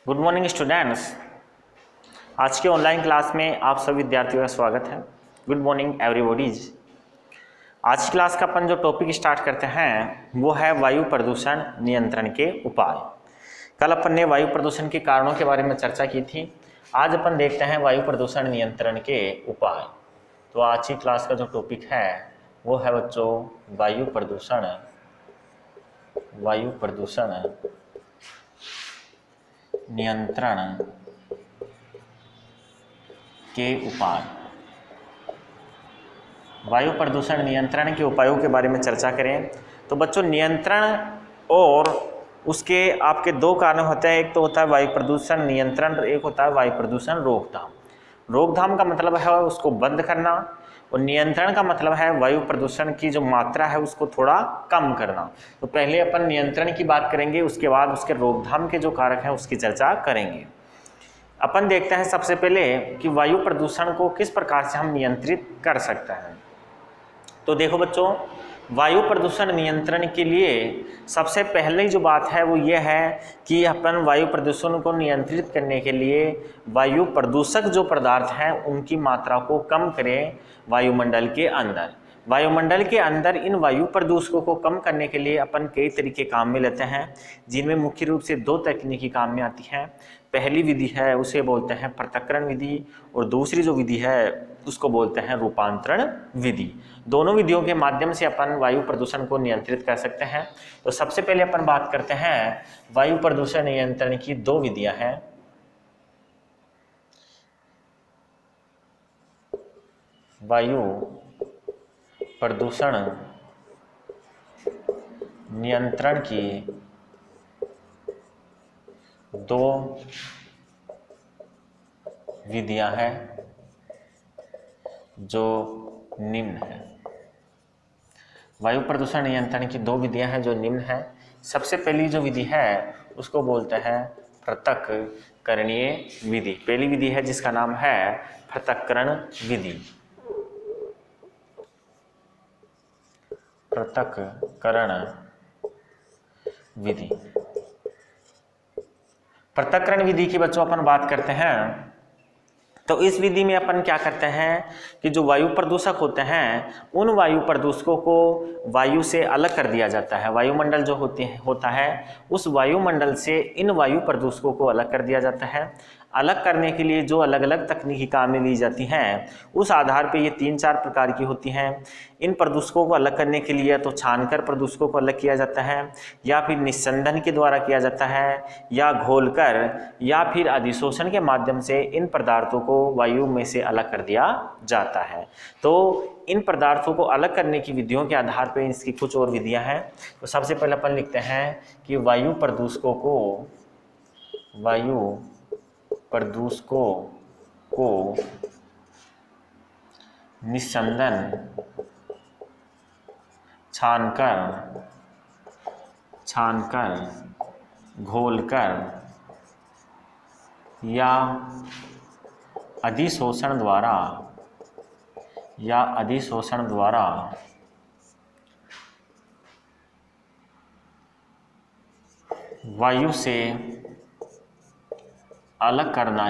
Good morning students. आज के online class में आप सभी विद्यार्थियों का स्वागत है। Good morning everybody's. आज की क्लास का अपन जो टॉपिक स्टार्ट करते हैं वो है वायु प्रदूषण नियंत्रण के उपाय। कल अपन ने वायु प्रदूषण के कारणों के बारे में चर्चा की थी। आज अपन देखते हैं वायु प्रदूषण नियंत्रण के उपाय। तो आज की क्लास का जो टॉपिक है वो है बच्चों वायु प्रदूषण नियंत्रण के उपाय। वायु प्रदूषण नियंत्रण के उपायों के बारे में चर्चा करें तो बच्चों नियंत्रण और उसके आपके दो कारण होते हैं। एक तो होता है वायु प्रदूषण नियंत्रण, एक होता है वायु प्रदूषण रोकथाम। रोकथाम का मतलब है उसको बंद करना और नियंत्रण का मतलब है वायु प्रदूषण की जो मात्रा है उसको थोड़ा कम करना। तो पहले अपन नियंत्रण की बात करेंगे, उसके बाद उसके रोकथाम के जो कारक हैं उसकी चर्चा करेंगे। अपन देखते हैं सबसे पहले कि वायु प्रदूषण को किस प्रकार से हम नियंत्रित कर सकते हैं। तो देखो बच्चों, वायु प्रदूषण नियंत्रण के लिए सबसे पहले जो बात है वो ये है कि अपन वायु प्रदूषण को नियंत्रित करने के लिए वायु प्रदूषक जो पदार्थ हैं उनकी मात्रा को कम करें वायुमंडल के अंदर। वायुमंडल के अंदर इन वायु प्रदूषकों को कम करने के लिए अपन कई तरीके काम में लेते हैं, जिनमें मुख्य रूप से दो तकनीकी काम में आती हैं। पहली विधि है उसे बोलते हैं पृथक्करण विधि और दूसरी जो विधि है उसको बोलते हैं रूपांतरण विधि। दोनों विधियों के माध्यम से अपन वायु प्रदूषण को नियंत्रित कर सकते हैं। तो सबसे पहले अपन बात करते हैं वायु प्रदूषण नियंत्रण की दो विधियां हैं। वायु प्रदूषण नियंत्रण की दो विधियां हैं जो निम्न है। वायु प्रदूषण नियंत्रण की दो विधियां हैं जो निम्न है। सबसे पहली जो विधि है उसको बोलते हैं पृथक्करणीय विधि। पहली विधि है जिसका नाम है पृथक्करण विधि। पृथक्करण विधि। पृथक्करण विधि की बच्चों अपन बात करते हैं तो इस विधि में अपन क्या करते हैं कि जो वायु प्रदूषक होते हैं उन वायु प्रदूषकों को वायु से अलग कर दिया जाता है। वायुमंडल जो होता है उस वायुमंडल से इन वायु प्रदूषकों को अलग कर दिया जाता है। अलग करने के लिए जो अलग अलग तकनीकी काम में ली जाती हैं उस आधार पे ये 3-4 प्रकार की होती हैं। इन प्रदूषकों को अलग करने के लिए तो छानकर प्रदूषकों को अलग किया जाता है, या फिर निस्संदन के द्वारा किया जाता है, या घोलकर, या फिर अधिशोषण के माध्यम से इन पदार्थों को वायु में से अलग कर दिया जाता है। तो इन पदार्थों को अलग करने की विधियों के आधार पर इसकी कुछ और विधियाँ हैं। तो सबसे पहले अपन लिखते हैं कि वायु प्रदूषकों को निस्संदन, छानकर, घोलकर या अधिशोषण द्वारा वायु से अलग करना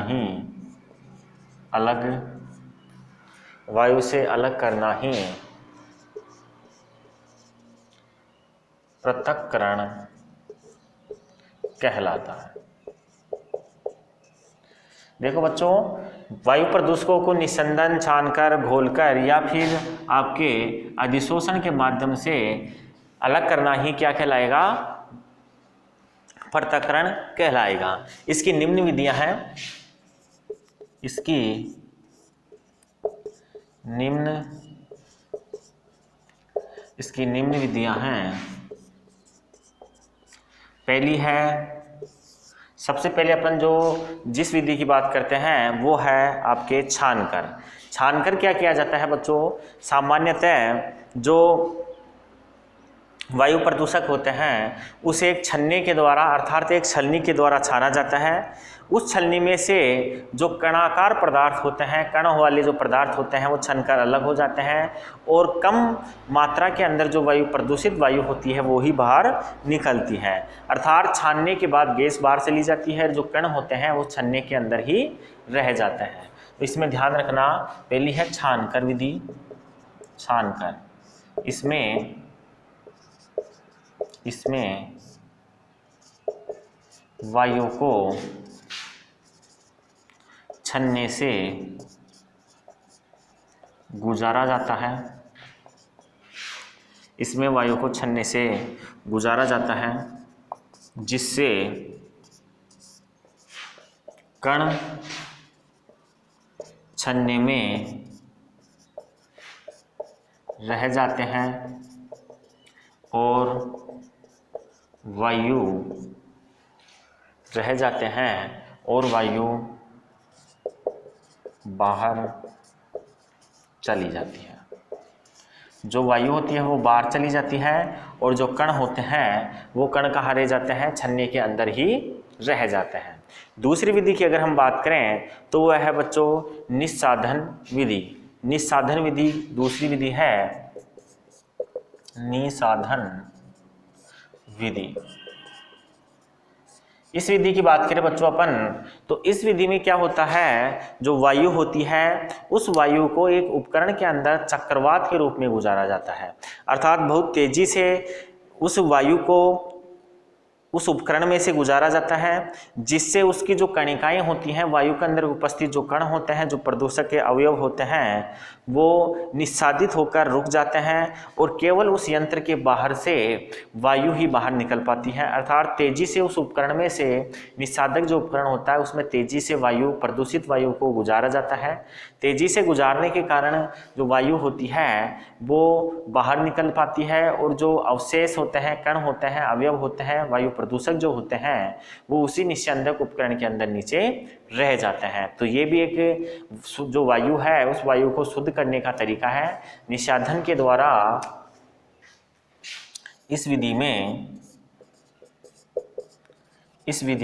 ही पृथक्करण कहलाता है। देखो बच्चों, वायु प्रदूषकों को निस्संदन, छानकर, घोलकर या फिर आपके अधिशोषण के माध्यम से अलग करना ही क्या कहलाएगा? पृथक्करण कहलाएगा। इसकी निम्न विधियां हैं। इसकी निम्न विधियां हैं। पहली है, सबसे पहले अपन जिस विधि की बात करते हैं वो है आपके छानकर क्या किया जाता है बच्चों? सामान्यतः जो वायु प्रदूषक होते हैं उसे एक छन्ने के द्वारा अर्थात एक छलनी के द्वारा छाना जाता है। उस छलनी में से जो कणाकार पदार्थ होते हैं, कण वाले जो पदार्थ होते हैं वो छनकर अलग हो जाते हैं और कम मात्रा के अंदर जो वायु प्रदूषित वायु होती है वो ही बाहर निकलती है। अर्थात छानने के बाद गैस बाहर चली जाती है, जो कण होते हैं वो छन्ने के अंदर ही रह जाते हैं। तो इसमें ध्यान रखना, पहली है छानकर विधि, छानकर। इसमें वायु को छन्ने से गुजारा जाता है, इसमें वायु को छन्ने से गुजारा जाता है, जिससे कण छन्ने में रह जाते हैं और वायु बाहर चली जाती है। जो वायु होती है वो बाहर चली जाती है और जो कण होते हैं वो कण कहाँ रह जाते हैं, छन्ने के अंदर ही रह जाते हैं। दूसरी विधि की अगर हम बात करें तो वह है बच्चों निस्साधन विधि। निस्साधन विधि दूसरी विधि है, निस्साधन विधि। इस विधि की बात करें बच्चों अपन, तो इस विधि में क्या होता है, जो वायु होती है उस वायु को एक उपकरण के अंदर चक्रवात के रूप में गुजारा जाता है। अर्थात बहुत तेजी से उस वायु को उस उपकरण में से गुजारा जाता है, जिससे उसकी जो कणिकाएं होती हैं, वायु के अंदर उपस्थित जो कण होते हैं, जो प्रदूषक के अवयव होते हैं, वो निस्सादित होकर रुक जाते हैं और केवल उस यंत्र के बाहर से वायु ही बाहर निकल पाती है। अर्थात तेजी से उस उपकरण में से, निस्सादक जो उपकरण होता है उसमें तेजी से वायु, प्रदूषित वायु को गुजारा जाता है। तेजी से गुजारने के कारण जो वायु होती है वो बाहर निकल पाती है और जो अवशेष होते हैं, कण होते हैं, अवयव होते हैं, वायु प्रदूषक जो होते हैं वो उसी निस्यंदक उपकरण के अंदर नीचे रह जाते हैं। तो ये भी एक जो वायु है उस वायु को शुद्ध करने का तरीका है निस्साधन के द्वारा। इस विधि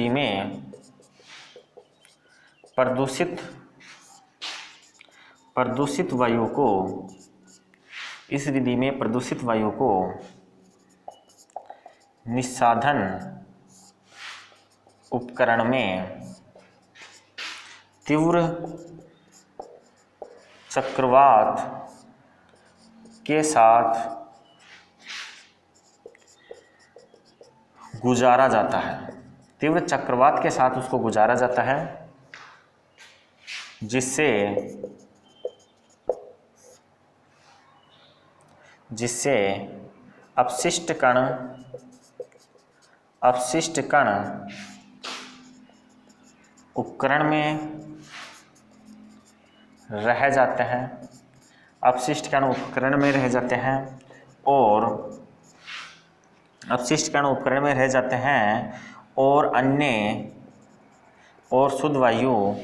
में प्रदूषित वायु को, इस विधि में प्रदूषित वायु को निस्साधन उपकरण में तीव्र चक्रवात के साथ गुजारा जाता है। तीव्र चक्रवात के साथ उसको गुजारा जाता है, जिससे अपशिष्ट कण उपकरण में रह जाते हैं, अपशिष्ट कण उपकरण में रह जाते हैं और अपशिष्ट कण उपकरण में रह जाते हैं और अन्य और शुद्ध वायु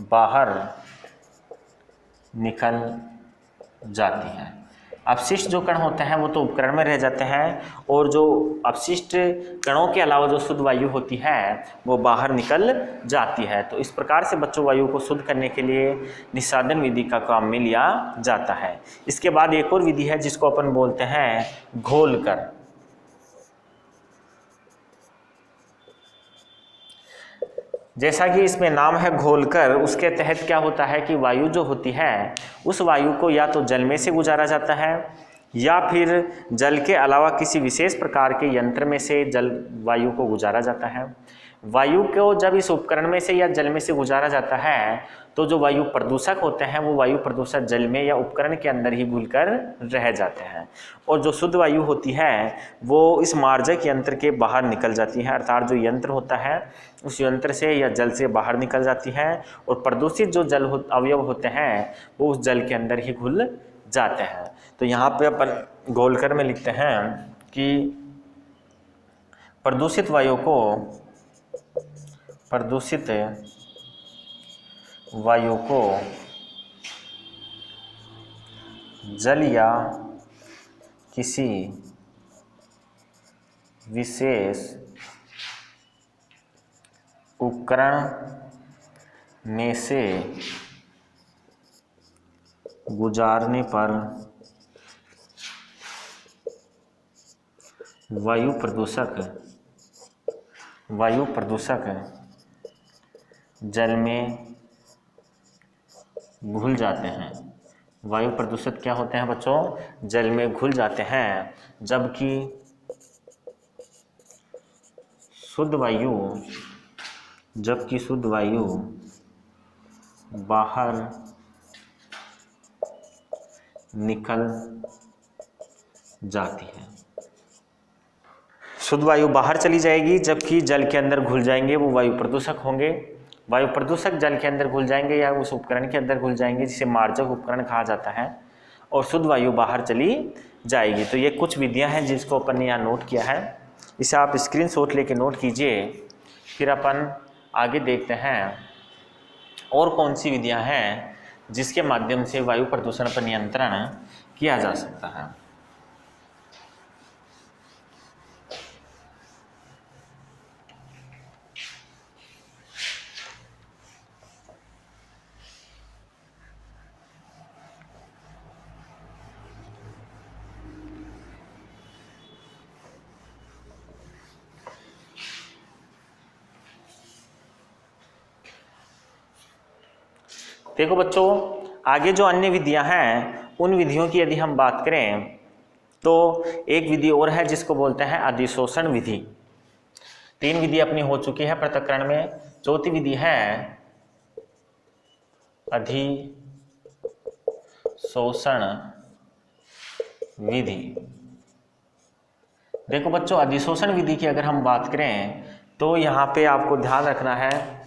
बाहर निकल जाती है। अपशिष्ट जो कण होते हैं वो तो उपकरण में रह जाते हैं और जो अपशिष्ट कणों के अलावा जो शुद्ध वायु होती है वो बाहर निकल जाती है। तो इस प्रकार से बच्चों वायु को शुद्ध करने के लिए निस्साधन विधि का काम में लिया जाता है। इसके बाद एक और विधि है जिसको अपन बोलते हैं घोलकर। जैसा कि इसमें नाम है घोलकर, उसके तहत क्या होता है कि वायु जो होती है उस वायु को या तो जल में से गुजारा जाता है या फिर जल के अलावा किसी विशेष प्रकार के यंत्र में से वायु को गुजारा जाता है। वायु को जब इस उपकरण में से या जल में से गुजारा जाता है तो जो वायु प्रदूषक होते हैं वो वायु प्रदूषक जल में या उपकरण के अंदर ही घुलकर रह जाते हैं और जो शुद्ध वायु होती है वो इस मार्जक यंत्र के बाहर निकल जाती है। अर्थात जो यंत्र होता है उस यंत्र से या जल से बाहर निकल जाती है और प्रदूषित जो अवयव होते हैं वो उस जल के अंदर ही घुल जाते हैं। तो यहाँ पे अपन घोलकर में लिखते हैं कि प्रदूषित वायु को जल या किसी विशेष उपकरण में से गुजारने पर वायु प्रदूषक जल में घुल जाते हैं। वायु प्रदूषक क्या होते हैं बच्चों? जल में घुल जाते हैं, जबकि शुद्ध वायु बाहर निकल जाती है। शुद्ध वायु बाहर चली जाएगी, जबकि जल के अंदर घुल जाएंगे वो वायु प्रदूषक होंगे। वायु प्रदूषक जल के अंदर घुल जाएंगे या उस उपकरण के अंदर घुल जाएंगे जिसे मार्जक उपकरण कहा जाता है, और शुद्ध वायु बाहर चली जाएगी। तो ये कुछ विधियां हैं जिसको अपन ने यहाँ नोट किया है, इसे आप स्क्रीनशॉट लेके नोट कीजिए। फिर अपन आगे देखते हैं और कौन सी विधियां हैं जिसके माध्यम से वायु प्रदूषण पर नियंत्रण किया जा सकता है। देखो बच्चों, आगे जो अन्य विधियां हैं उन विधियों की यदि हम बात करें तो एक विधि और है जिसको बोलते हैं अधिशोषण विधि। 3 विधि अपनी हो चुकी है पृथक्करण में। चौथी विधि है अधिशोषण विधि। देखो बच्चों, अधिशोषण विधि की अगर हम बात करें तो यहाँ पे आपको ध्यान रखना है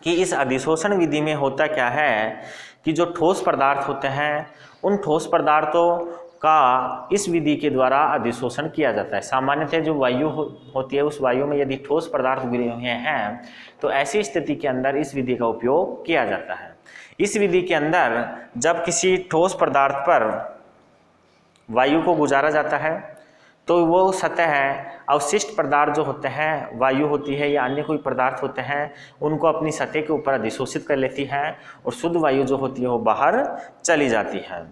कि इस अधिशोषण विधि में होता क्या है कि जो ठोस पदार्थ होते हैं उन ठोस पदार्थों का इस विधि के द्वारा अधिशोषण किया जाता है। सामान्यतः जो वायु होती है उस वायु में यदि ठोस पदार्थ गिरे हुए हैं तो ऐसी स्थिति के अंदर इस विधि का उपयोग किया जाता है। इस विधि के अंदर जब किसी ठोस पदार्थ पर वायु को गुजारा जाता है तो वो सतह अवशिष्ट पदार्थ जो होते हैं, वायु होती है या अन्य कोई पदार्थ होते हैं, उनको अपनी सतह के ऊपर अधिशोषित कर लेती है और शुद्ध वायु जो होती है वो बाहर चली जाती है।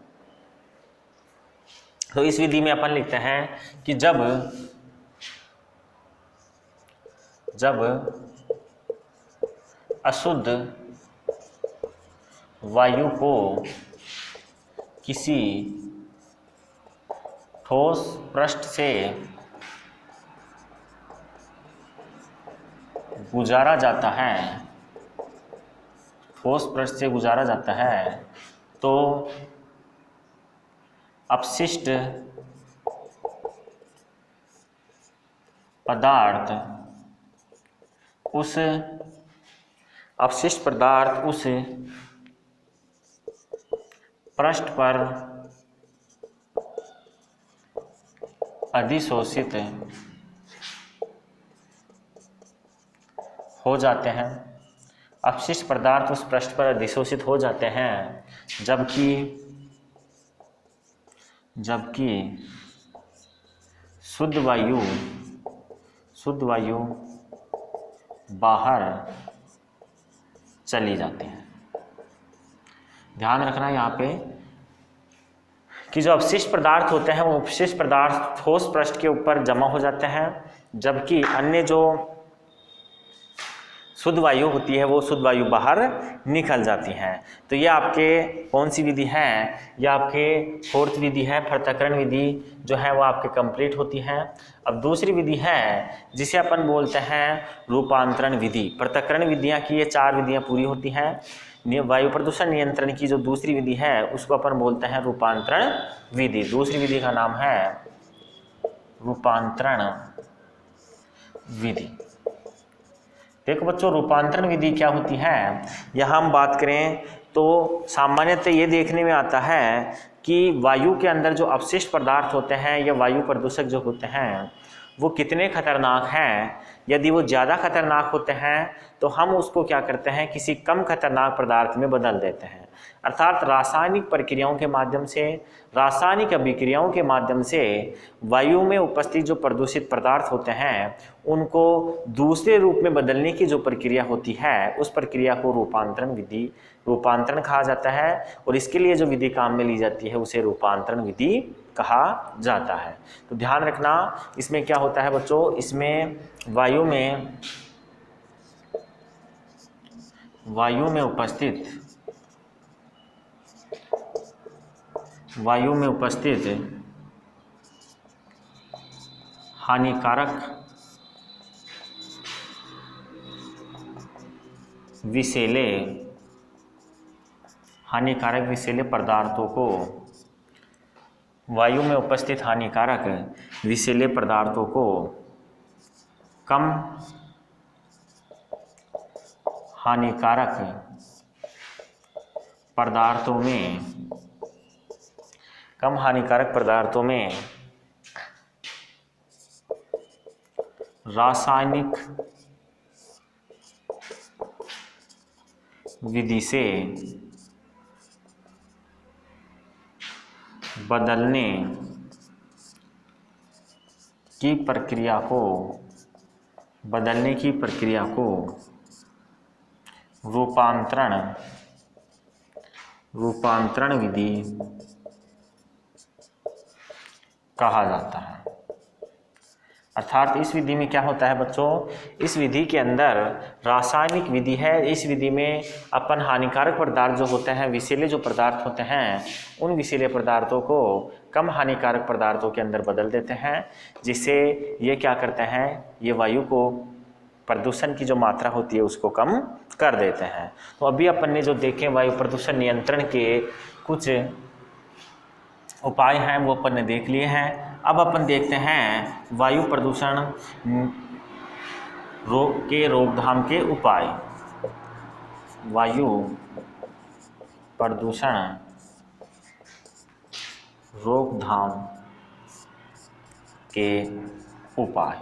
तो इस विधि में अपन लिखते हैं कि जब अशुद्ध वायु को किसी ठोस पृष्ठ से गुजारा जाता है, ठोस पृष्ठ से गुजारा जाता है तो अपशिष्ट पदार्थ उस पृष्ठ पर अधिशोषित हो जाते हैं। अपशिष्ट पदार्थ उस पृष्ठ पर अधिशोषित हो जाते हैं, जबकि शुद्ध वायु बाहर चली जाती है। ध्यान रखना यहाँ पे कि जो अपशिष्ट पदार्थ होते हैं वो अपशिष्ट पदार्थ ठोस पृष्ठ के ऊपर जमा हो जाते हैं, जबकि अन्य जो शुद्ध वायु होती है वो शुद्ध वायु बाहर निकल जाती हैं। तो ये आपके कौन सी विधि है? ये आपके 4th विधि है, पृथक्करण विधि जो है वो आपके कंप्लीट होती है। अब दूसरी विधि है जिसे अपन बोलते हैं रूपांतरण विधि। पृथक्करण विधियाँ की ये 4 विधियाँ पूरी होती हैं। वायु प्रदूषण नियंत्रण की जो दूसरी विधि है उसको अपन बोलते हैं रूपांतरण विधि। दूसरी विधि का नाम है रूपांतरण विधि। देखो बच्चों, रूपांतरण विधि क्या होती है? यहाँ हम बात करें तो सामान्यतः ये देखने में आता है कि वायु के अंदर जो अपशिष्ट पदार्थ होते हैं या वायु प्रदूषक जो होते हैं वो कितने खतरनाक हैं। यदि वो ज़्यादा खतरनाक होते हैं तो हम उसको क्या करते हैं, किसी कम खतरनाक पदार्थ में बदल देते हैं। अर्थात रासायनिक प्रक्रियाओं के माध्यम से, रासायनिक अभिक्रियाओं के माध्यम से वायु में उपस्थित जो प्रदूषित पदार्थ होते हैं उनको दूसरे रूप में बदलने की जो प्रक्रिया होती है उस प्रक्रिया को रूपांतरण कहा जाता है। और इसके लिए जो विधि काम में ली जाती है उसे रूपांतरण विधि कहा जाता है। तो ध्यान रखना, इसमें क्या होता है बच्चों, इसमें वायु में उपस्थित हानिकारक विषैले पदार्थों को, वायु में उपस्थित हानिकारक विषैले पदार्थों को कम हानिकारक पदार्थों में रासायनिक विधि से बदलने की प्रक्रिया को रूपांतरण विधि कहा जाता है। अर्थात इस विधि में क्या होता है बच्चों, इस विधि के अंदर रासायनिक विधि है। इस विधि में अपन हानिकारक पदार्थ जो होते हैं, विषैले जो पदार्थ होते हैं, उन विषैले पदार्थों को कम हानिकारक पदार्थों के अंदर बदल देते हैं, जिससे ये क्या करते हैं, ये वायु को प्रदूषण की जो मात्रा होती है उसको कम कर देते हैं। तो अभी अपन ने जो देखे वायु प्रदूषण नियंत्रण के कुछ उपाय हैं वो अपन ने देख लिए हैं। अब अपन देखते हैं वायु प्रदूषण के रोकथाम के उपाय। वायु प्रदूषण रोकथाम के उपाय।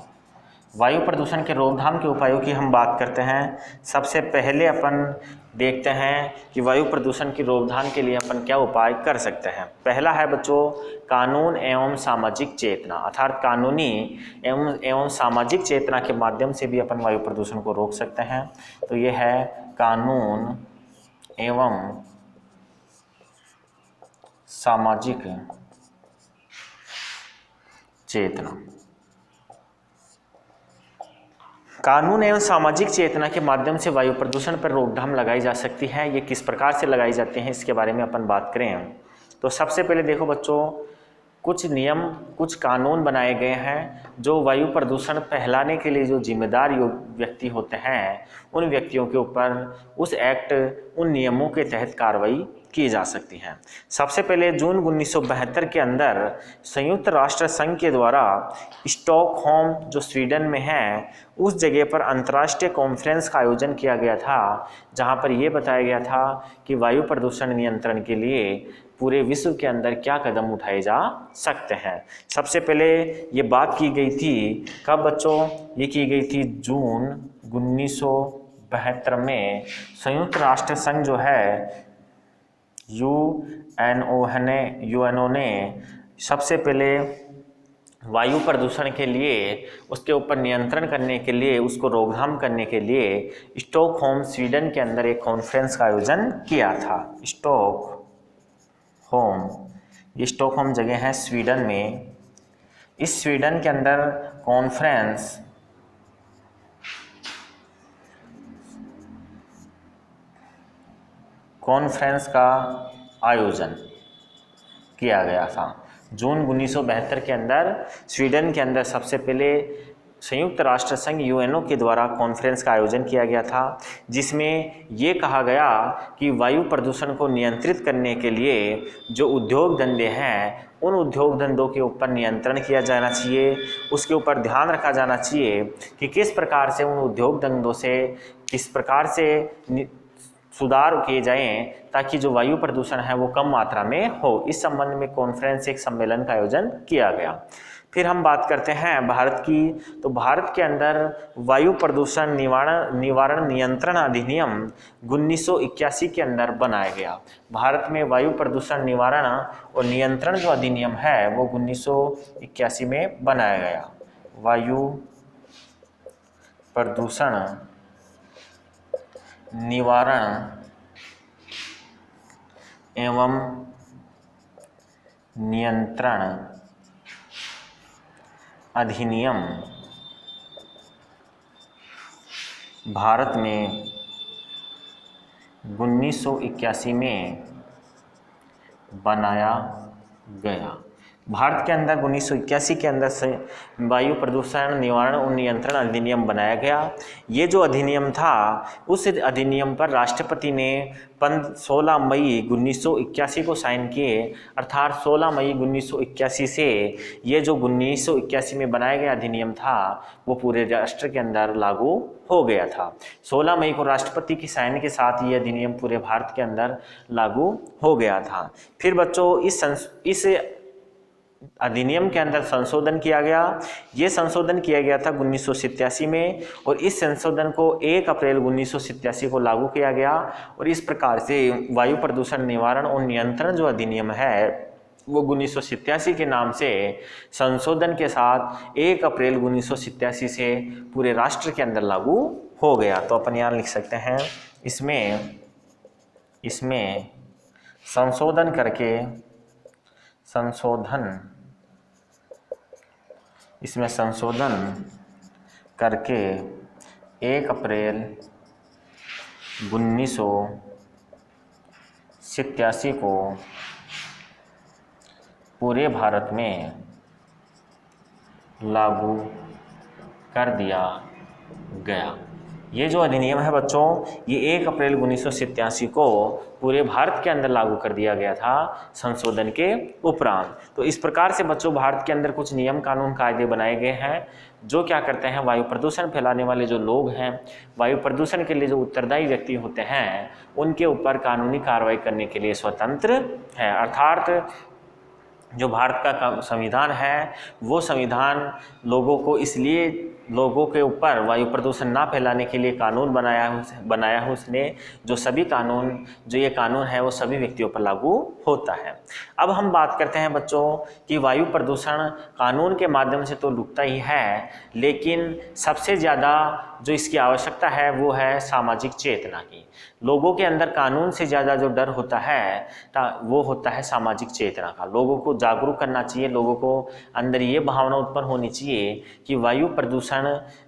वायु प्रदूषण के रोकथाम के उपायों की हम बात करते हैं। सबसे पहले अपन देखते हैं कि वायु प्रदूषण की रोकथाम के लिए अपन क्या उपाय कर सकते हैं। पहला है बच्चों कानून एवं सामाजिक चेतना, अर्थात कानूनी एवं सामाजिक चेतना के माध्यम से भी अपन वायु प्रदूषण को रोक सकते हैं। तो ये है कानून एवं सामाजिक चेतना। कानून एवं सामाजिक चेतना के माध्यम से वायु प्रदूषण पर रोकथाम लगाई जा सकती है। ये किस प्रकार से लगाई जाती हैं इसके बारे में अपन बात करें तो सबसे पहले देखो बच्चों, कुछ नियम, कुछ कानून बनाए गए हैं जो वायु प्रदूषण फैलाने के लिए जो जिम्मेदार व्यक्ति होते हैं उन व्यक्तियों के ऊपर उस एक्ट, उन नियमों के तहत कार्रवाई की जा सकती है। सबसे पहले जून 1972 के अंदर संयुक्त राष्ट्र संघ के द्वारा स्टॉकहोम जो स्वीडन में है उस जगह पर अंतर्राष्ट्रीय कॉन्फ्रेंस का आयोजन किया गया था, जहां पर यह बताया गया था कि वायु प्रदूषण नियंत्रण के लिए पूरे विश्व के अंदर क्या कदम उठाए जा सकते हैं। सबसे पहले ये बात की गई थी, कब बच्चों, ये की गई थी जून 1972 में। संयुक्त राष्ट्र संघ जो है यूएनओ ने सबसे पहले वायु प्रदूषण के लिए, उसके ऊपर नियंत्रण करने के लिए, उसको रोकथाम करने के लिए स्टॉकहोम स्वीडन के अंदर एक कॉन्फ्रेंस का आयोजन किया था। ये स्टॉकहोम जगह है स्वीडन में। इस स्वीडन के अंदर कॉन्फ्रेंस का आयोजन किया गया था। जून 1972 के अंदर स्वीडन के अंदर सबसे पहले संयुक्त राष्ट्र संघ यूएनओ के द्वारा कॉन्फ्रेंस का आयोजन किया गया था, जिसमें ये कहा गया कि वायु प्रदूषण को नियंत्रित करने के लिए जो उद्योग धंधे हैं उन उद्योग धंधों के ऊपर नियंत्रण किया जाना चाहिए। उसके ऊपर ध्यान रखा जाना चाहिए कि किस प्रकार से उन उद्योग धंधों से किस प्रकार से सुधार किए जाएं ताकि जो वायु प्रदूषण है वो कम मात्रा में हो। इस संबंध में कॉन्फ्रेंस, एक सम्मेलन का आयोजन किया गया। फिर हम बात करते हैं भारत की, तो भारत के अंदर वायु प्रदूषण निवारण नियंत्रण अधिनियम 1981 के अंदर बनाया गया। भारत में वायु प्रदूषण निवारण और नियंत्रण जो अधिनियम है वो 1981 में बनाया गया। वायु प्रदूषण निवारण एवं नियंत्रण अधिनियम भारत में 1981 में बनाया गया। भारत के अंदर 1981 के अंदर से वायु प्रदूषण निवारण और नियंत्रण अधिनियम बनाया गया। ये जो अधिनियम था उस अधिनियम पर राष्ट्रपति ने 16 मई 1981 को साइन किए, अर्थात 16 मई 1981 से ये जो 1981 में बनाया गया अधिनियम था वो पूरे राष्ट्र के अंदर लागू हो गया था। 16 मई को राष्ट्रपति की साइन के साथ ये अधिनियम पूरे भारत के अंदर लागू हो गया था। फिर बच्चों इस अधिनियम के अंदर संशोधन किया गया। ये संशोधन किया गया था 1987 में और इस संशोधन को 1 अप्रैल 1987 को लागू किया गया और इस प्रकार से वायु प्रदूषण निवारण और नियंत्रण जो अधिनियम है वो 1987 के नाम से संशोधन के साथ 1 अप्रैल 1987 से पूरे राष्ट्र के अंदर लागू हो गया। तो अपन यहाँ लिख सकते हैं इसमें संशोधन करके 1 अप्रैल 1987 को पूरे भारत में लागू कर दिया गया। ये जो अधिनियम है बच्चों ये 1 अप्रैल 1987 को पूरे भारत के अंदर लागू कर दिया गया था संशोधन के उपरांत। तो इस प्रकार से बच्चों भारत के अंदर कुछ नियम कानून कायदे बनाए गए हैं जो क्या करते हैं, वायु प्रदूषण फैलाने वाले जो लोग हैं, वायु प्रदूषण के लिए जो उत्तरदायी व्यक्ति होते हैं उनके ऊपर कानूनी कार्रवाई करने के लिए स्वतंत्र है। अर्थात जो भारत का संविधान है वो संविधान लोगों के ऊपर वायु प्रदूषण ना फैलाने के लिए कानून बनाया है उसने। जो ये कानून है वो सभी व्यक्तियों पर लागू होता है। अब हम बात करते हैं बच्चों कि वायु प्रदूषण कानून के माध्यम से तो रुकता ही है, लेकिन सबसे ज़्यादा जो इसकी आवश्यकता है वो है सामाजिक चेतना की। लोगों के अंदर कानून से ज़्यादा जो डर होता है वो होता है सामाजिक चेतना का। लोगों को जागरूक करना चाहिए, लोगों को अंदर ये भावना उत्पन्न होनी चाहिए कि वायु प्रदूषण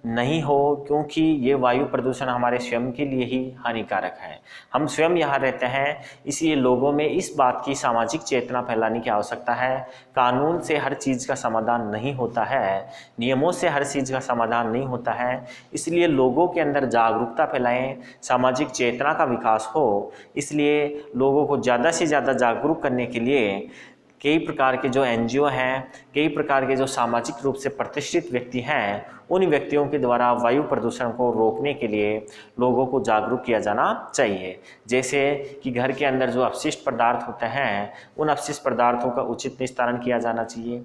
नहीं हो, क्योंकि ये वायु प्रदूषण हमारे स्वयं के लिए ही हानिकारक है। हम स्वयं यहाँ रहते हैं, इसलिए लोगों में इस बात की सामाजिक चेतना फैलाने की आवश्यकता है। कानून से हर चीज़ का समाधान नहीं होता है, नियमों से हर चीज़ का समाधान नहीं होता है, इसलिए लोगों के अंदर जागरूकता फैलाएं, सामाजिक चेतना का विकास हो। इसलिए लोगों को ज़्यादा से ज़्यादा जागरूक करने के लिए कई प्रकार के जो एनजीओ हैं, कई प्रकार के जो सामाजिक रूप से प्रतिष्ठित व्यक्ति हैं, उन व्यक्तियों के द्वारा वायु प्रदूषण को रोकने के लिए लोगों को जागरूक किया जाना चाहिए। जैसे कि घर के अंदर जो अपशिष्ट पदार्थ होते हैं उन अपशिष्ट पदार्थों का उचित निस्तारण किया जाना चाहिए।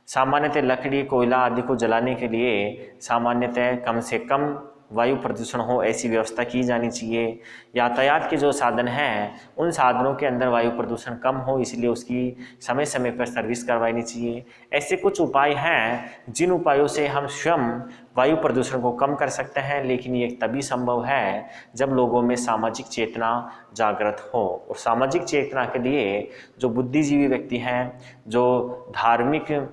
सामान्यतः लकड़ी, कोयला आदि को जलाने के लिए सामान्यतः कम से कम वायु प्रदूषण हो ऐसी व्यवस्था की जानी चाहिए। यातायात के जो साधन हैं उन साधनों के अंदर वायु प्रदूषण कम हो, इसलिए उसकी समय समय पर सर्विस करवानी चाहिए। ऐसे कुछ उपाय हैं जिन उपायों से हम स्वयं वायु प्रदूषण को कम कर सकते हैं, लेकिन ये तभी संभव है जब लोगों में सामाजिक चेतना जागृत हो। और सामाजिक चेतना के लिए जो बुद्धिजीवी व्यक्ति हैं, जो धार्मिक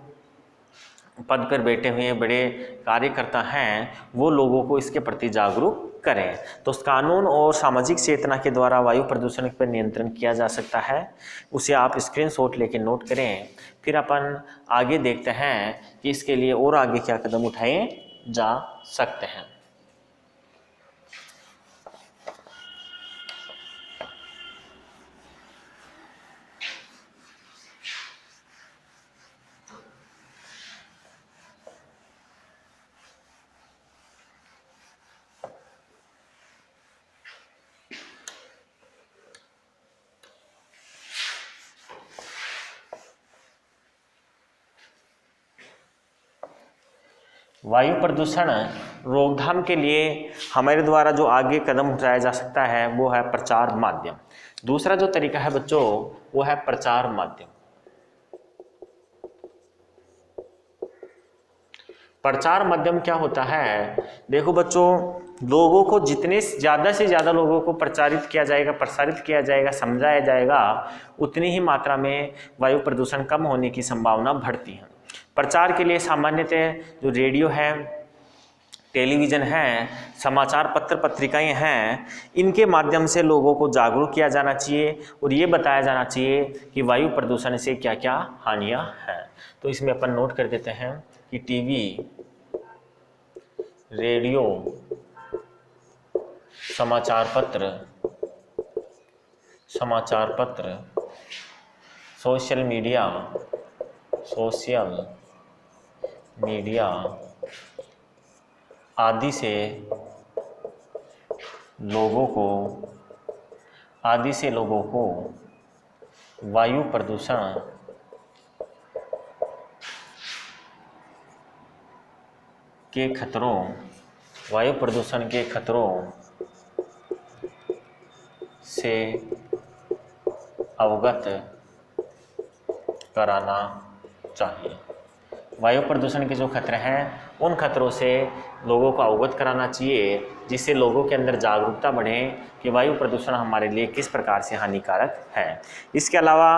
पद पर बैठे हुए बड़े कार्यकर्ता हैं, वो लोगों को इसके प्रति जागरूक करें। तो कानून और सामाजिक चेतना के द्वारा वायु प्रदूषण पर नियंत्रण किया जा सकता है। उसे आप स्क्रीनशॉट लेके नोट करें। फिर अपन आगे देखते हैं कि इसके लिए और आगे क्या कदम उठाए जा सकते हैं। वायु प्रदूषण रोकथाम के लिए हमारे द्वारा जो आगे कदम उठाया जा सकता है वो है प्रचार माध्यम। दूसरा जो तरीका है बच्चों वो है प्रचार माध्यम। प्रचार माध्यम क्या होता है? देखो बच्चों, लोगों को जितने ज़्यादा से ज़्यादा लोगों को प्रसारित किया जाएगा, समझाया जाएगा, उतनी ही मात्रा में वायु प्रदूषण कम होने की संभावना बढ़ती है। प्रचार के लिए सामान्यतः जो रेडियो है, टेलीविज़न है, समाचार पत्र पत्रिकाएं हैं, इनके माध्यम से लोगों को जागरूक किया जाना चाहिए और ये बताया जाना चाहिए कि वायु प्रदूषण से क्या क्या हानियां हैं। तो इसमें अपन नोट कर देते हैं कि टीवी, रेडियो, समाचार पत्र, सोशल मीडिया आदि से लोगों को वायु प्रदूषण के खतरों से अवगत कराना चाहिए। वायु प्रदूषण के जो खतरे हैं उन खतरों से लोगों को अवगत कराना चाहिए, जिससे लोगों के अंदर जागरूकता बढ़े कि वायु प्रदूषण हमारे लिए किस प्रकार से हानिकारक है। इसके अलावा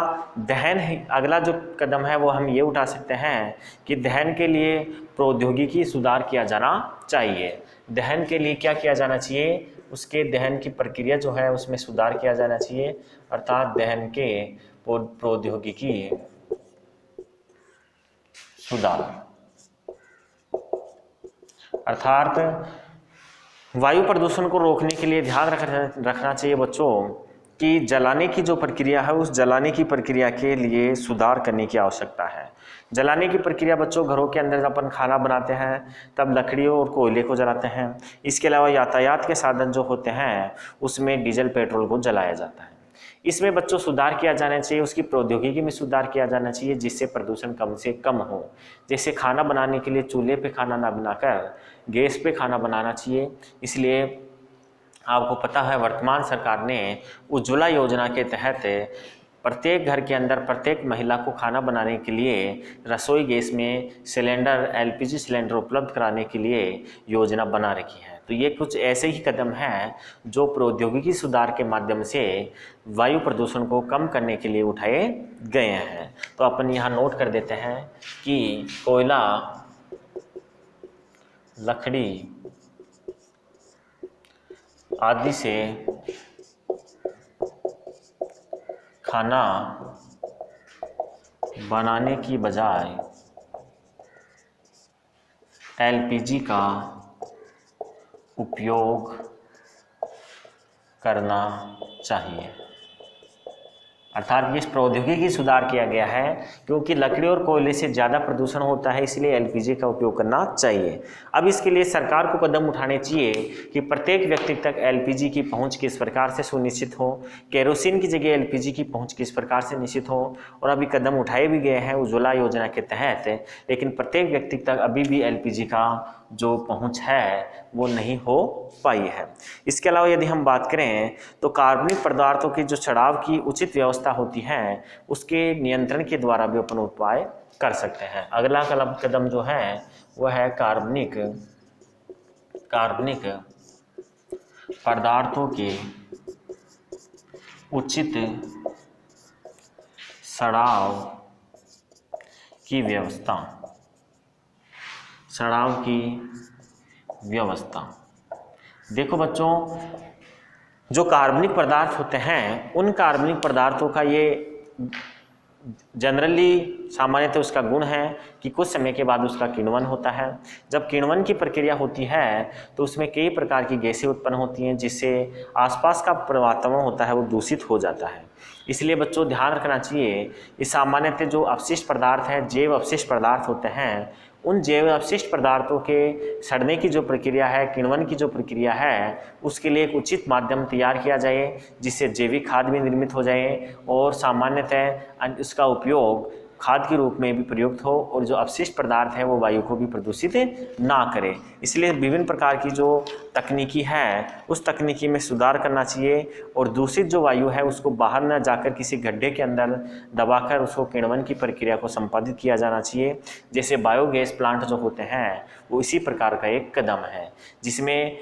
अगला जो कदम है वो हम ये उठा सकते हैं कि दहन के लिए प्रौद्योगिकी सुधार किया जाना चाहिए। दहन के लिए क्या किया जाना चाहिए? उसके दहन की प्रक्रिया जो है उसमें सुधार किया जाना चाहिए, अर्थात दहन के प्रौद्योगिकी सुधार। अर्थात वायु प्रदूषण को रोकने के लिए ध्यान रखना चाहिए बच्चों कि जलाने की जो प्रक्रिया है उस जलाने की प्रक्रिया के लिए सुधार करने की आवश्यकता है। जलाने की प्रक्रिया बच्चों, घरों के अंदर अपन खाना बनाते हैं तब लकड़ियों और कोयले को जलाते हैं। इसके अलावा यातायात के साधन जो होते हैं उसमें डीजल पेट्रोल को जलाया जाता है। इसमें बच्चों सुधार किया जाना चाहिए, उसकी प्रौद्योगिकी में सुधार किया जाना चाहिए जिससे प्रदूषण कम से कम हो। जैसे खाना बनाने के लिए चूल्हे पे खाना ना बनाकर गैस पे खाना बनाना चाहिए। इसलिए आपको पता है वर्तमान सरकार ने उज्ज्वला योजना के तहत प्रत्येक घर के अंदर प्रत्येक महिला को खाना बनाने के लिए रसोई गैस में सिलेंडर, एलपीजी सिलेंडर उपलब्ध कराने के लिए योजना बना रखी है। तो ये कुछ ऐसे ही कदम हैं जो प्रौद्योगिकी सुधार के माध्यम से वायु प्रदूषण को कम करने के लिए उठाए गए हैं। तो अपन यहाँ नोट कर देते हैं कि कोयला, लकड़ी आदि से खाना बनाने की बजाय एलपीजी का उपयोग करना चाहिए। अर्थात इस प्रौद्योगिकी सुधार किया गया है क्योंकि लकड़ी और कोयले से ज़्यादा प्रदूषण होता है, इसलिए एलपीजी का उपयोग करना चाहिए। अब इसके लिए सरकार को कदम उठाने चाहिए कि प्रत्येक व्यक्ति तक एलपीजी की पहुंच किस प्रकार से सुनिश्चित हो, केरोसिन की जगह एलपीजी की पहुंच किस प्रकार से निश्चित हो। और अभी कदम उठाए भी गए हैं उज्ज्वला योजना के तहत, लेकिन प्रत्येक व्यक्ति तक अभी भी एलपीजी का जो पहुंच है वो नहीं हो पाई है। इसके अलावा यदि हम बात करें तो कार्बनिक पदार्थों की जो चढ़ाव की उचित व्यवस्था होती है उसके नियंत्रण के द्वारा भी अपन उपाय कर सकते हैं। अगला कदम जो है वह है कार्बनिक पदार्थों के उचित चढ़ाव की व्यवस्था। देखो बच्चों, जो कार्बनिक पदार्थ होते हैं उन कार्बनिक पदार्थों का ये जनरली सामान्यतः उसका गुण है कि कुछ समय के बाद उसका किण्वन होता है। जब किण्वन की प्रक्रिया होती है तो उसमें कई प्रकार की गैसें उत्पन्न होती हैं जिससे आसपास का वातावरण होता है वो दूषित हो जाता है। इसलिए बच्चों ध्यान रखना चाहिए, इस सामान्यतः जो अपशिष्ट पदार्थ है, जैव अपशिष्ट पदार्थ होते हैं, उन जैव अपशिष्ट पदार्थों के सड़ने की जो प्रक्रिया है, किण्वन की जो प्रक्रिया है, उसके लिए एक उचित माध्यम तैयार किया जाए जिससे जैविक खाद भी निर्मित हो जाए और सामान्यतः उसका उपयोग खाद के रूप में भी प्रयुक्त हो और जो अपशिष्ट पदार्थ है वो वायु को भी प्रदूषित ना करे। इसलिए विभिन्न प्रकार की जो तकनीकी है उस तकनीकी में सुधार करना चाहिए और दूषित जो वायु है उसको बाहर न जाकर किसी गड्ढे के अंदर दबाकर उसको किण्वन की प्रक्रिया को संपादित किया जाना चाहिए। जैसे बायोगैस प्लांट जो होते हैं वो इसी प्रकार का एक कदम है, जिसमें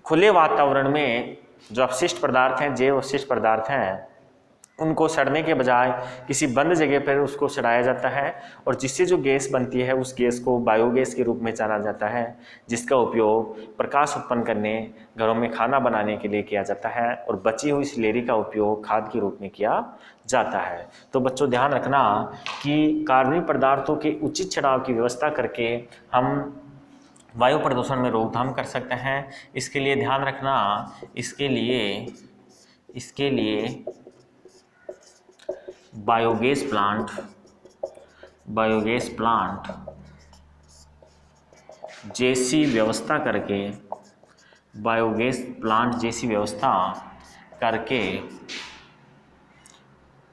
खुले वातावरण में जो अपशिष्ट पदार्थ हैं, जैव अपशिष्ट पदार्थ हैं, उनको सड़ने के बजाय किसी बंद जगह पर उसको सड़ाया जाता है और जिससे जो गैस बनती है उस गैस को बायोगैस के रूप में जाना जाता है, जिसका उपयोग प्रकाश उत्पन्न करने, घरों में खाना बनाने के लिए किया जाता है और बची हुई स्लेरी का उपयोग खाद के रूप में किया जाता है। तो बच्चों ध्यान रखना कि कार्बनिक पदार्थों के उचित छिड़ाव की व्यवस्था करके हम वायु प्रदूषण में रोकथाम कर सकते हैं। इसके लिए ध्यान रखना, इसके लिए बायोगैस प्लांट जैसी व्यवस्था करके, बायोगैस प्लांट जैसी व्यवस्था करके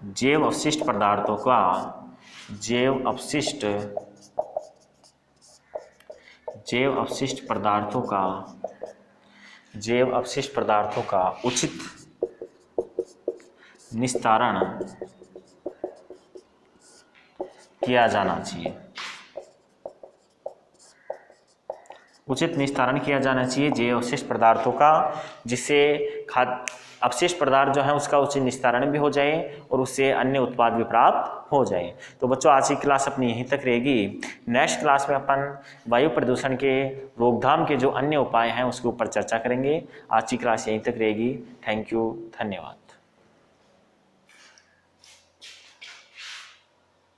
जैव अपशिष्ट पदार्थों का उचित निस्तारण किया जाना चाहिए। जैव अपशिष्ट पदार्थों का, जिससे अपशिष्ट पदार्थ जो है उसका उचित निस्तारण भी हो जाए और उससे अन्य उत्पाद भी प्राप्त हो जाए। तो बच्चों आज की क्लास अपनी यहीं तक रहेगी। नेक्स्ट क्लास में अपन वायु प्रदूषण के रोकथाम के जो अन्य उपाय हैं उसके ऊपर चर्चा करेंगे। आज की क्लास यहीं तक रहेगी। थैंक यू, धन्यवाद।